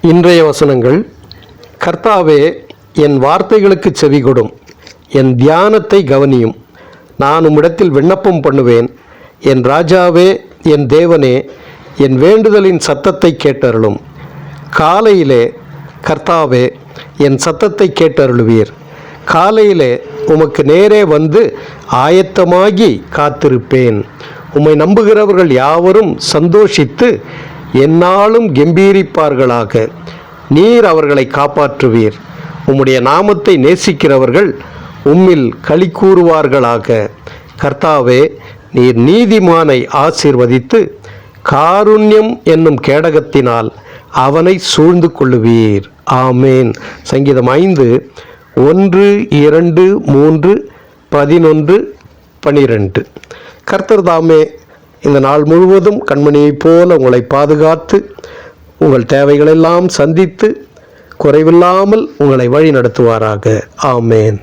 இன்றைய வசனங்கள். கர்த்தாவே, என் வார்த்தைகளுக்கு செவிகொடும், என் தியானத்தை கவனியும். நான் உம்மிடத்தில் விண்ணப்பம் பண்ணுவேன். என் ராஜாவே, என் தேவனே, என் வேண்டுதலின் சத்தத்தை கேட்டருளும். காலையிலே கர்த்தாவே என் சத்தத்தை கேட்டருளுவீர். காலையிலே உமக்கு நேரே வந்து ஆயத்தமாகி காத்திருப்பேன். உம்மை நம்புகிறவர்கள் யாவரும் சந்தோஷித்து எந்நாளும் கெம்பீரிப்பார்களாக. நீர் அவர்களை காப்பாற்றுவீர். உம்முடைய நாமத்தை நேசிக்கிறவர்கள் உம்மில் களி கூறுவார்களாக. கர்த்தாவே, நீர் நீதிமானை ஆசீர்வதித்து காருண்யம் என்னும் கேடகத்தினால் அவனை சூழ்ந்து கொள்ளுவீர். ஆமேன். சங்கீதம் 5, 1, 2, 3, 11, 12. கர்த்தர் தாமே இந்த நாள் முழுவதும் கண்மணியைப் போல உங்களை பாதுகாத்து உங்கள் தேவைகளெல்லாம் சந்தித்து குறைவில்லாமல் உங்களை வழி நடத்துவாராக. ஆமேன்.